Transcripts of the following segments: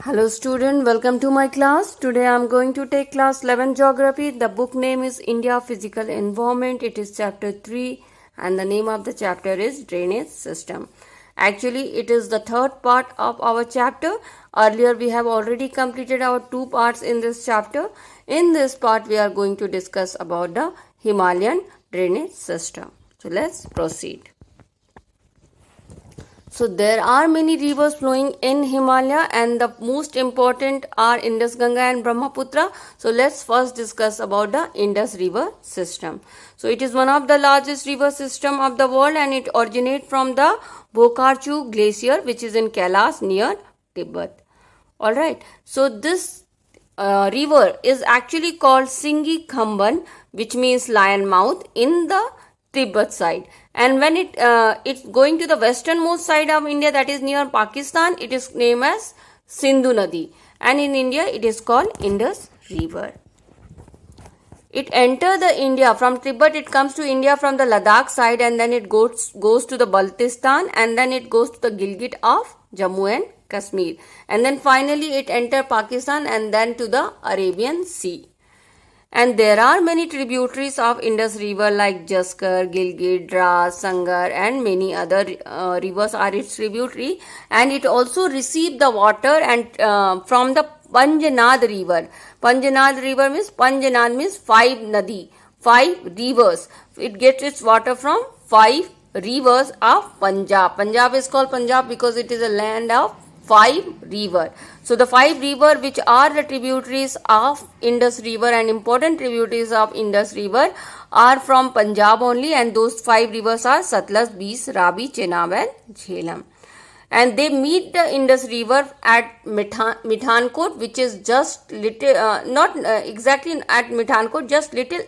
Hello student, welcome to my class. Today I am going to take class 11 geography. The book name is India Physical Environment. It is chapter 3 and the name of the chapter is Drainage System. Actually it is the third part of our chapter. Earlier we have already completed our two parts in this chapter. In this part we are going to discuss about the Himalayan drainage system. So let's proceed. So there are many rivers flowing in Himalaya and the most important are Indus, Ganga and Brahmaputra. So let's first discuss about the Indus river system. So it is one of the largest river system of the world and it originates from the Bokarachu glacier which is in Kailash near Tibet. Alright, so this river is actually called Singhi Khamban, which means lion mouth in the Tibet side, and when it's going to the westernmost side of India, that is near Pakistan, it is named as Sindhu Nadi, and in India it is called Indus River. It enters the India from Tibet. It comes to India from the Ladakh side, and then it goes to the Baltistan, and then it goes to the Gilgit of Jammu and Kashmir, and then finally it enters Pakistan and then to the Arabian Sea. And there are many tributaries of Indus River like Jaskar, Gilgit, Dras, Sangar and many other rivers are its tributary, and it also receives the water and from the Panjnad River. Panjnad River means Panjnad means five rivers. It gets its water from 5 rivers of Punjab. Punjab is called Punjab because it is a land of 5 rivers. So the 5 rivers which are the tributaries of Indus River and important tributaries of Indus River are from Punjab only, and those 5 rivers are Satluj, Beas, Ravi, Chenab and Jhelum. And they meet the Indus River at Mithankot, which is just little, not exactly at Mithankot, just little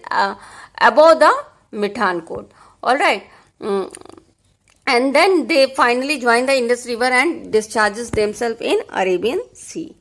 above the Mithankot. Alright. And then they finally join the Indus River and discharges themselves in Arabian Sea.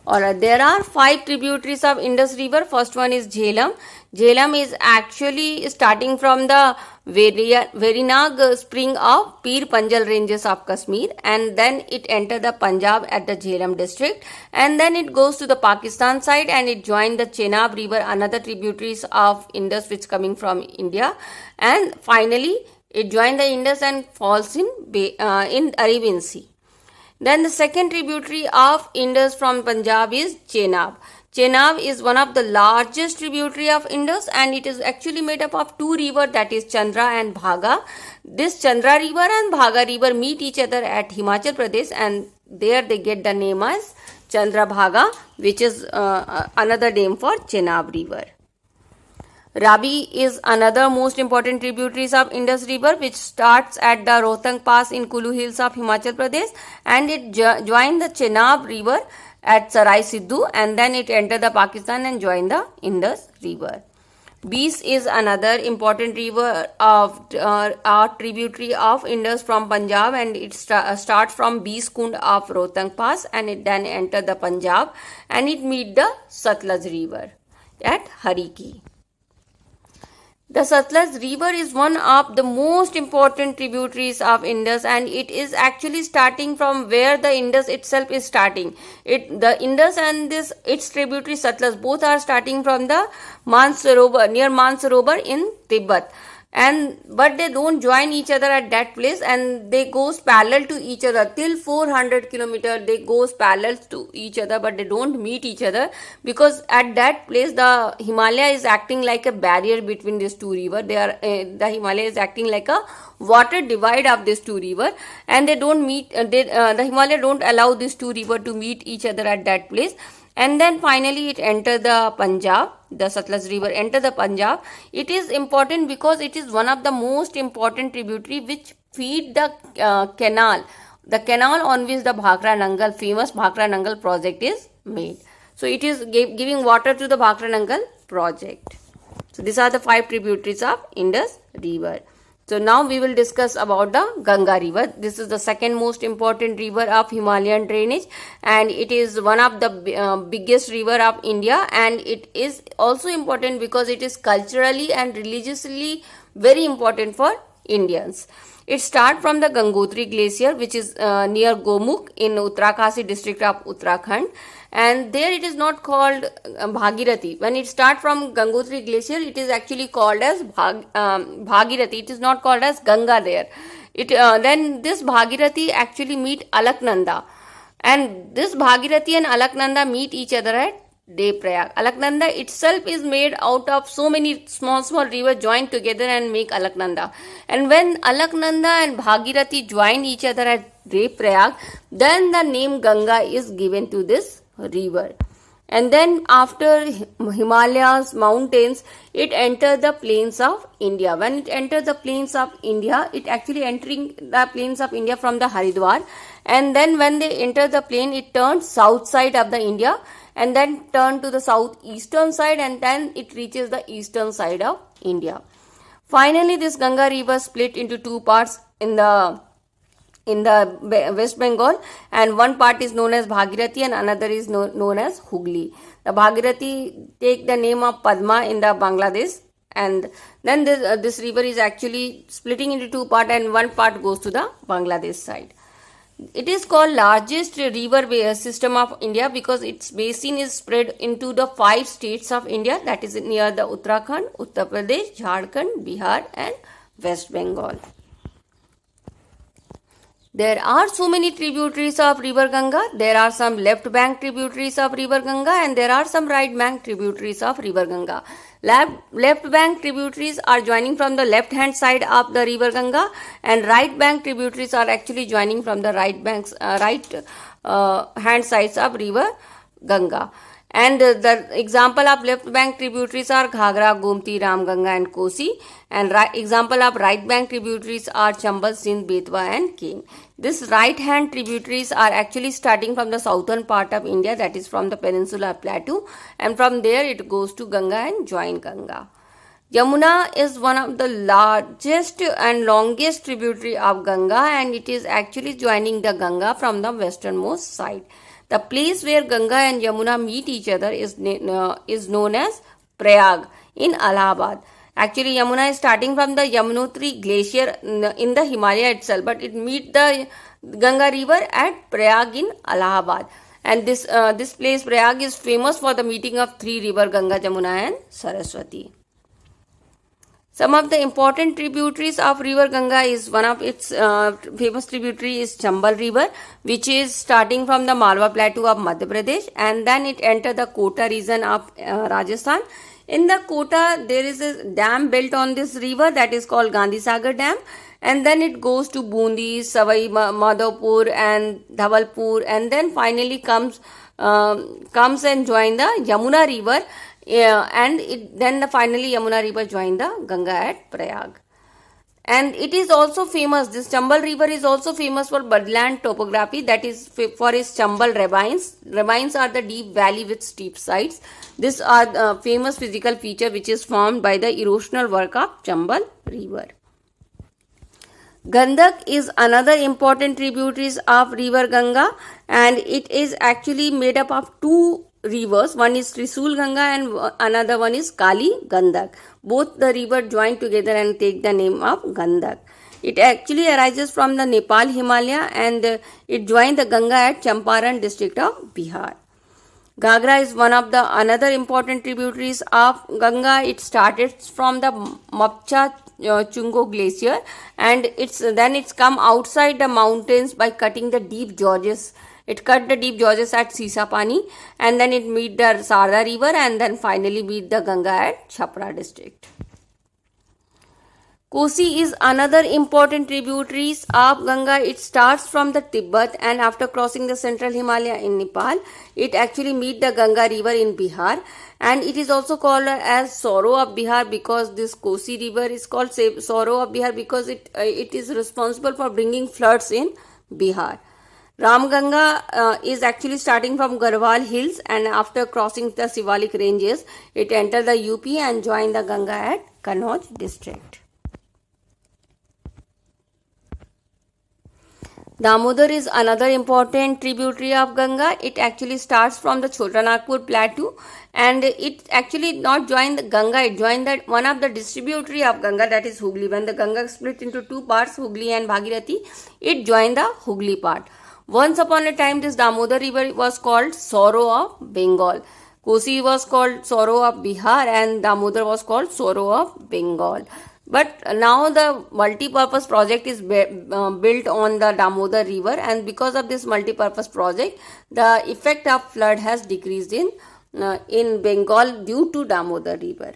Alright, there are 5 tributaries of Indus River. First one is Jhelum. Jhelum is actually starting from the Verinag spring of Pir Panjal ranges of Kashmir, and then it enters the Punjab at the Jhelum district, and then it goes to the Pakistan side and it joins the Chenab River, another tributaries of Indus which coming from India, and finally it joins the Indus and falls in Arabian Sea. Then the second tributary of Indus from Punjab is Chenab. Chenab is one of the largest tributary of Indus and it is actually made up of 2 rivers, that is Chandra and Bhaga. This Chandra river and Bhaga river meet each other at Himachal Pradesh, and there they get the name as Chandra Bhaga, which is another name for Chenab river. Ravi is another most important tributaries of Indus River which starts at the Rohtang Pass in Kulu Hills of Himachal Pradesh, and it joins the Chenab River at Sarai Sidhu, and then it enters the Pakistan and joins the Indus River. Beas is another important river of tributary of Indus from Punjab, and it starts from Beas Kund of Rohtang Pass and it then enters the Punjab and it meets the Satluj River at Hariki. The Satluj River is one of the most important tributaries of Indus, and it is actually starting from where the Indus itself is starting. The Indus and its tributary Satluj both are starting from the Mansarovar, near Mansarovar in Tibet. But they don't join each other at that place, and they goes parallel to each other till 400 kilometers. They goes parallel to each other, but they don't meet each other because at that place the Himalaya is acting like a barrier between these 2 rivers. The Himalaya is acting like a water divide of these 2 rivers, and they don't meet. The Himalaya don't allow these 2 rivers to meet each other at that place. And then finally it enters the Punjab. The Satluj River enters the Punjab. It is important because it is one of the most important tributary which feed the canal. The canal on which the Bhakra Nangal, famous Bhakra Nangal project is made. So it is giving water to the Bhakra Nangal project. So these are the 5 tributaries of Indus River. So now we will discuss about the Ganga River. This is the second most important river of Himalayan drainage, and it is one of the biggest river of India, and it is also important because it is culturally and religiously very important for Indians. It starts from the Gangotri Glacier, which is near Gomukh in Uttarakasi district of Uttarakhand. And there it is not called Bhagirathi. When it starts from Gangotri Glacier, it is actually called as Bhagirathi. It is not called as Ganga there. Then this Bhagirathi actually meet Alaknanda. And this Bhagirathi and Alaknanda meet each other at Devprayag. Alaknanda itself is made out of so many small rivers joined together and make Alaknanda. And when Alaknanda and Bhagirathi join each other at Devprayag, then the name Ganga is given to this river. And then after Himalayas, mountains, it enters the plains of India. When it enters the plains of India, it actually entering the plains of India from the Haridwar. And then when they enter the plain, it turns south side of the India and then turn to the southeastern side, and then it reaches the eastern side of India. Finally, this Ganga river split into two parts in the West Bengal, and one part is known as Bhagirathi and another is known as Hooghly. The Bhagirathi take the name of Padma in the Bangladesh, and then this river is actually splitting into two parts, and one part goes to the Bangladesh side. It is called largest river system of India because its basin is spread into the 5 states of India, that is near the Uttarakhand, Uttar Pradesh, Jharkhand, Bihar and West Bengal. There are so many tributaries of river Ganga. There are some left bank tributaries of river Ganga and there are some right bank tributaries of river Ganga. Left bank tributaries are joining from the left hand side of the river Ganga, and right bank tributaries are actually joining from the right hand sides of river Ganga. And the example of left bank tributaries are Ghagra, Gomti, Ramganga and Kosi. And example of right bank tributaries are Chambal, Sindh, Betwa and Ken. These right hand tributaries are actually starting from the southern part of India, that is from the peninsular plateau, and from there it goes to Ganga and join Ganga. Yamuna is one of the largest and longest tributary of Ganga, and it is actually joining the Ganga from the westernmost side. The place where Ganga and Yamuna meet each other is known as Prayag in Allahabad. Actually, Yamuna is starting from the Yamunotri glacier in the Himalaya itself, but it meets the Ganga river at Prayag in Allahabad. And this place, Prayag, is famous for the meeting of 3 rivers, Ganga, Jamuna and Saraswati. Some of the important tributaries of river Ganga is one of its famous tributary is Chambal river, which is starting from the Malwa plateau of Madhya Pradesh, and then it enters the Kota region of Rajasthan. In the Kota, there is a dam built on this river that is called Gandhi Sagar Dam, and then it goes to Bundi, Savai Madhopur and Dhavalpur, and then finally comes and join the Yamuna river. And then finally Yamuna river joined the Ganga at Prayag. And it is also famous, this Chambal river is also famous for badland topography, that is for its Chambal ravines. Ravines are the deep valley with steep sides. These are the famous physical feature which is formed by the erosional work of Chambal river. Gandak is another important tributaries of river Ganga, and it is actually made up of 2 rivers. One is Trisul Ganga and another one is Kali Gandak. Both the river join together and take the name of Gandak. It actually arises from the Nepal Himalaya, and it joins the Ganga at Champaran district of Bihar. Ghagra is one of the another important tributaries of Ganga. It started from the Mapcha Chungo glacier, and it's come outside the mountains by cutting the deep gorges. It cut the deep gorges at Sisapani, and then it meet the Sarda river, and then finally meet the Ganga at Chhapra district. Kosi is another important tributaries of Ganga. It starts from the Tibet, and after crossing the central Himalaya in Nepal, it actually meet the Ganga river in Bihar, and it is also called as Sorrow of Bihar because this Kosi river is called Sorrow of Bihar because it is responsible for bringing floods in Bihar. Ramganga is actually starting from Garhwal hills, and after crossing the Shivalik ranges, it enters the UP and joins the Ganga at Kannauj district. Damodar is another important tributary of Ganga. It actually starts from the Chota Nagpur plateau, and it actually not joined the Ganga, it joined that one of the distributary of Ganga, that is Hooghly. When the Ganga split into two parts, Hooghly and Bhagirathi, it joined the Hooghly part. Once upon a time, this Damodar river was called Sorrow of Bengal. Kosi was called Sorrow of Bihar, and Damodar was called Sorrow of Bengal. But now the multi-purpose project is built on the Damodar river, and because of this multi-purpose project, the effect of flood has decreased in Bengal due to Damodar river.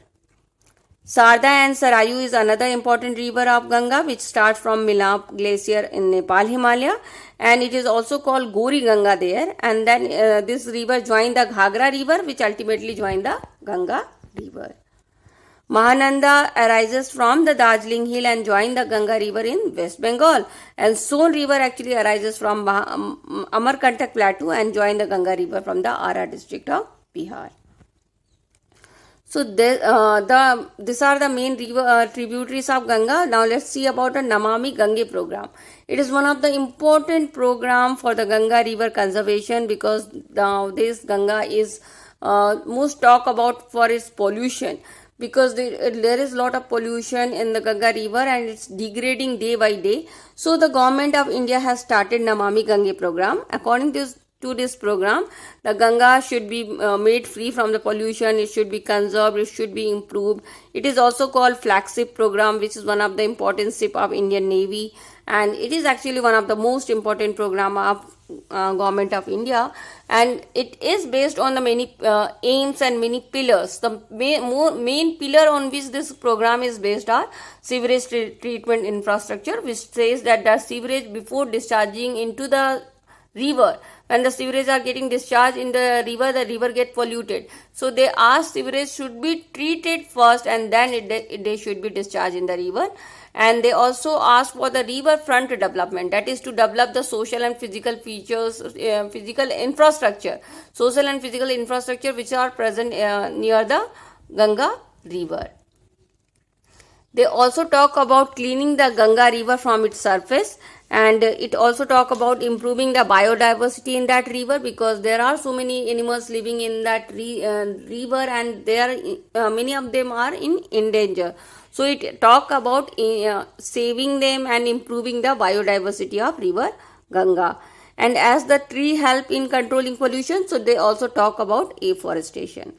Sarda and Sarayu is another important river of Ganga, which starts from Milap glacier in Nepal, Himalaya, and it is also called Gori Ganga there. And then this river joined the Ghagra river, which ultimately joined the Ganga river. Mahananda arises from the Darjeeling hill and joins the Ganga river in West Bengal, and Son river actually arises from Amarkantak plateau and joins the Ganga river from the Ara district of Bihar. So these are the main river, tributaries of Ganga. Now let's see about the Namami Gange program. It is one of the important program for the Ganga river conservation, because now this Ganga is most talk about for its pollution, because there is lot of pollution in the Ganga river and it's degrading day by day. So the government of India has started Namami Gange program. According to this program, the Ganga should be made free from the pollution, it should be conserved, it should be improved. It is also called flagship program, which is one of the important ship of Indian Navy, and it is actually one of the most important program of government of India, and it is based on the many aims and many pillars. The main pillar on which this program is based are sewerage treatment infrastructure, which says that the sewerage before discharging into the river, when the sewerage are getting discharged in the river get polluted. So they ask sewerage should be treated first and then they should be discharged in the river. And they also ask for the river front development, that is to develop the social and physical features, physical infrastructure, social and physical infrastructure which are present near the Ganga river. They also talk about cleaning the Ganga river from its surface, and it also talk about improving the biodiversity in that river, because there are so many animals living in that river, and many of them are in danger. So it talk about saving them and improving the biodiversity of river Ganga. And as the tree help in controlling pollution, so they also talk about afforestation.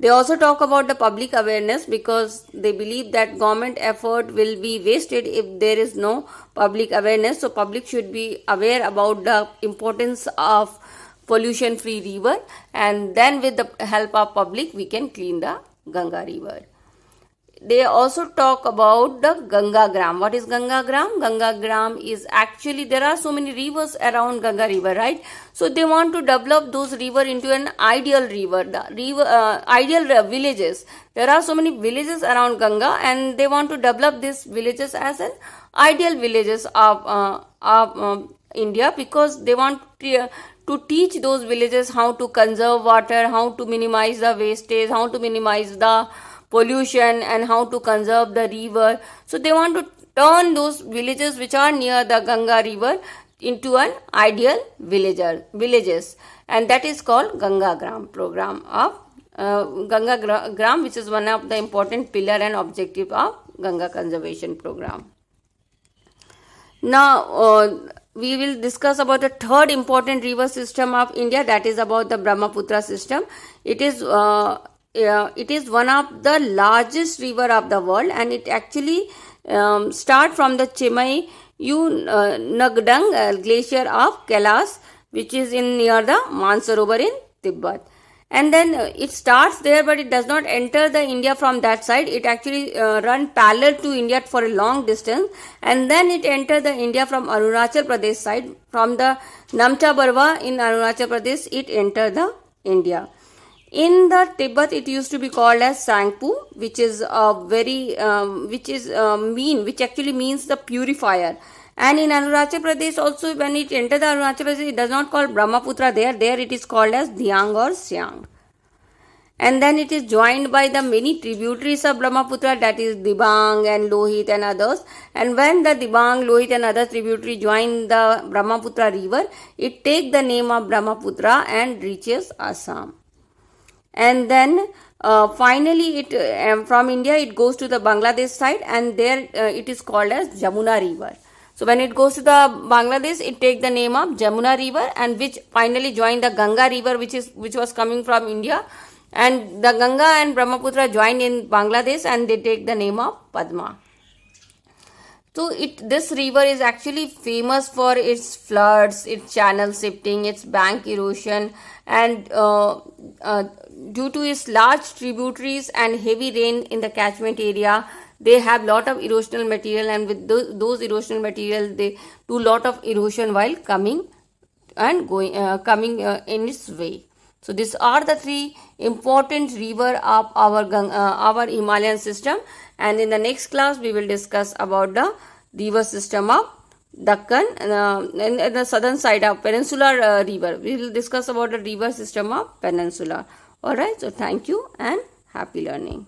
They also talk about the public awareness, because they believe that government effort will be wasted if there is no public awareness. So public should be aware about the importance of pollution free river, and then with the help of public we can clean the Ganga river. They also talk about the Ganga Gram. What is Ganga Gram? Ganga Gram is actually, there are so many rivers around Ganga river, right? So they want to develop those river into an ideal river, ideal villages. There are so many villages around Ganga, and they want to develop these villages as an ideal villages of India, because they want to teach those villages how to conserve water, how to minimize the wastage, how to minimize the pollution, and how to conserve the river. So they want to turn those villages which are near the Ganga river into an ideal villages, and that is called Ganga Gram program of Ganga Gram, which is one of the important pillar and objective of Ganga conservation program. Now we will discuss about the third important river system of India, that is about the Brahmaputra system. It is one of the largest river of the world, and it actually start from the Chimayu Nagdang glacier of Kailash, which is near the Mansarovar in Tibet. And then it starts there, but it does not enter the India from that side. It actually run parallel to India for a long distance, and then it enter the India from Arunachal Pradesh side. From the Namcha Barwa in Arunachal Pradesh, it enter the India. In the Tibet, it used to be called as Sangpu, which is which actually means the purifier. And in Arunachal Pradesh also, when it enters the Arunachal Pradesh, it does not call Brahmaputra there. There it is called as Dhiang or Siang. and then it is joined by the many tributaries of Brahmaputra, that is Dibang and Lohit and others. And when the Dibang, Lohit and other tributary join the Brahmaputra river, it takes the name of Brahmaputra and reaches Assam. And then finally it from India it goes to the Bangladesh side, and there it is called as Jamuna river. So when it goes to the Bangladesh, it takes the name of Jamuna river, and which finally joined the Ganga river, which was coming from India, and the Ganga and Brahmaputra join in Bangladesh, and they take the name of Padma. So this river is actually famous for its floods, its channel shifting, its bank erosion, and due to its large tributaries and heavy rain in the catchment area, they have lot of erosional material, and with those erosional material, they do lot of erosion while coming and going in its way. So these are the three important river of our Himalayan system, and in the next class we will discuss about the river system of Deccan and the southern side of peninsular river. We will discuss about the river system of Peninsula. Alright, so thank you and happy learning.